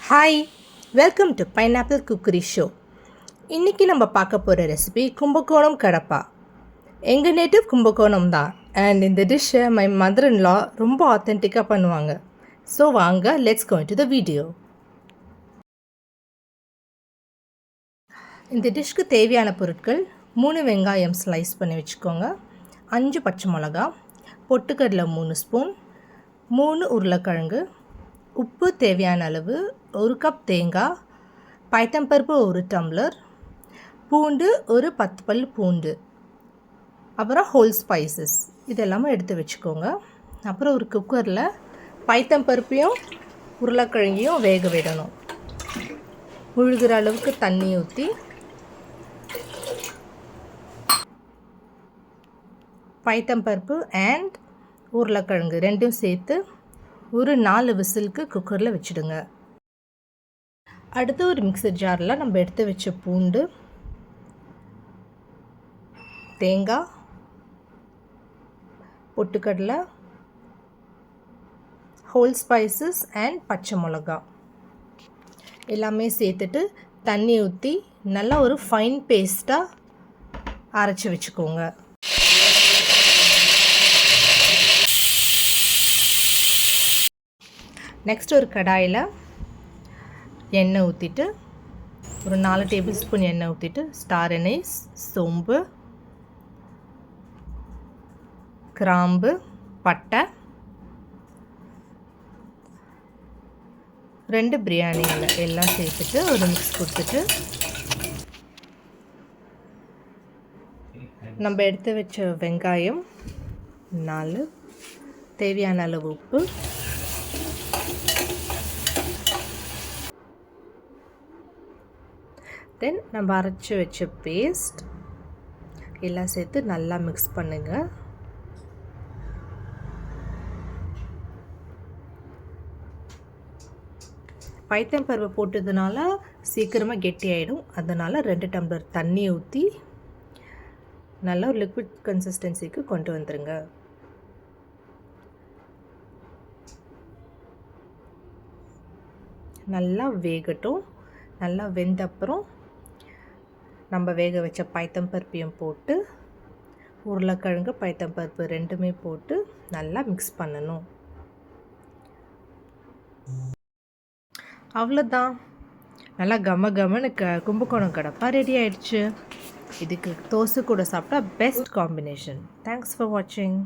Hi, welcome to pineapple cookery show. இன்றைக்கி நம்ம பார்க்க போகிற ரெசிபி கும்பகோணம் கடப்பா. எங்கள் நேட்டிவ் கும்பகோணம் தான். அண்ட் இந்த டிஷ்ஷை மை மதர் இன் லா ரொம்ப ஆத்தென்டிக்காக பண்ணுவாங்க. ஸோ வாங்க, let's go to the video. இந்த டிஷ்க்கு தேவையான பொருட்கள்: 3 வெங்காயம் ஸ்லைஸ் பண்ணி வச்சுக்கோங்க, 5 பச்சை மிளகா, பொட்டுக்கடலை 3 ஸ்பூன், 3 உருளைக்கிழங்கு, உப்பு தேவையான அளவு, 1 கப் தேங்காய், பைத்தம்பருப்பு 1 டம்ளர், பூண்டு ஒரு 10 பல் பூண்டு, அப்புறம் ஹோல் ஸ்பைசஸ் இதெல்லாமே எடுத்து வச்சுக்கோங்க. அப்புறம் ஒரு குக்கரில் பைத்தம்பருப்பையும் உருளைக்கிழங்கையும் வேக விடணும். முழுகிற அளவுக்கு தண்ணி ஊற்றி பைத்தம்பருப்பு அண்ட் உருளைக்கிழங்கு ரெண்டும் சேர்த்து ஒரு 4 விசிலுக்கு குக்கரில் வச்சுடுங்க. அடுத்து ஒரு மிக்சர் ஜாரில் நம்ம எடுத்து வச்ச பூண்டு, தேங்காய், பொட்டுக்கடலை, ஹோல் ஸ்பைசஸ் அண்ட் பச்சை மிளகா எல்லாமே சேர்த்துட்டு தண்ணி ஊற்றி நல்லா ஒரு ஃபைன் பேஸ்ட்டாக அரைச்சி வச்சுக்கோங்க. நெக்ஸ்ட் ஒரு கடாயில் எண்ணெய் ஊற்றிட்டு ஒரு 4 டேபிள் ஸ்பூன் எண்ணெய் ஊற்றிட்டு ஸ்டார் அனீஸ், சோம்பு, கிராம்பு, பட்டை, 2 பிரியாணி இலை எல்லாம் சேர்த்துட்டு ஒரு மிக்ஸ் கொடுத்துட்டு நம்ம எடுத்து வச்ச வெங்காயம் 4, தேவையான அளவு உப்பு, தென் நம்ம அரைச்சி வச்ச பேஸ்ட் எல்லாம் சேர்த்து நல்லா மிக்ஸ் பண்ணுங்கள். பைத்தம்பருப்பு போட்டதுனால சீக்கிரமாக கெட்டி ஆகிடும். அதனால் 2 டம்ளர் தண்ணி ஊற்றி நல்லா ஒரு லிக்விட் கன்சிஸ்டன்சிக்கு கொண்டு வந்துடுங்க. நல்லா வேகட்டும். நல்லா வெந்த அப்புறம் நம்ம வேக வச்ச பைத்தம்பருப்பையும் போட்டு உருளைக்கிழங்கு, பைத்தம்பருப்பு ரெண்டுமே போட்டு நல்லா மிக்ஸ் பண்ணணும். அவ்வளோதான், நல்லா கமன்னு கும்பகோணம் கடப்பா ரெடி ஆயிடுச்சு. இதுக்கு தோசை கூட சாப்பிட்டா பெஸ்ட் காம்பினேஷன். தேங்க்ஸ் ஃபார் வாட்சிங்.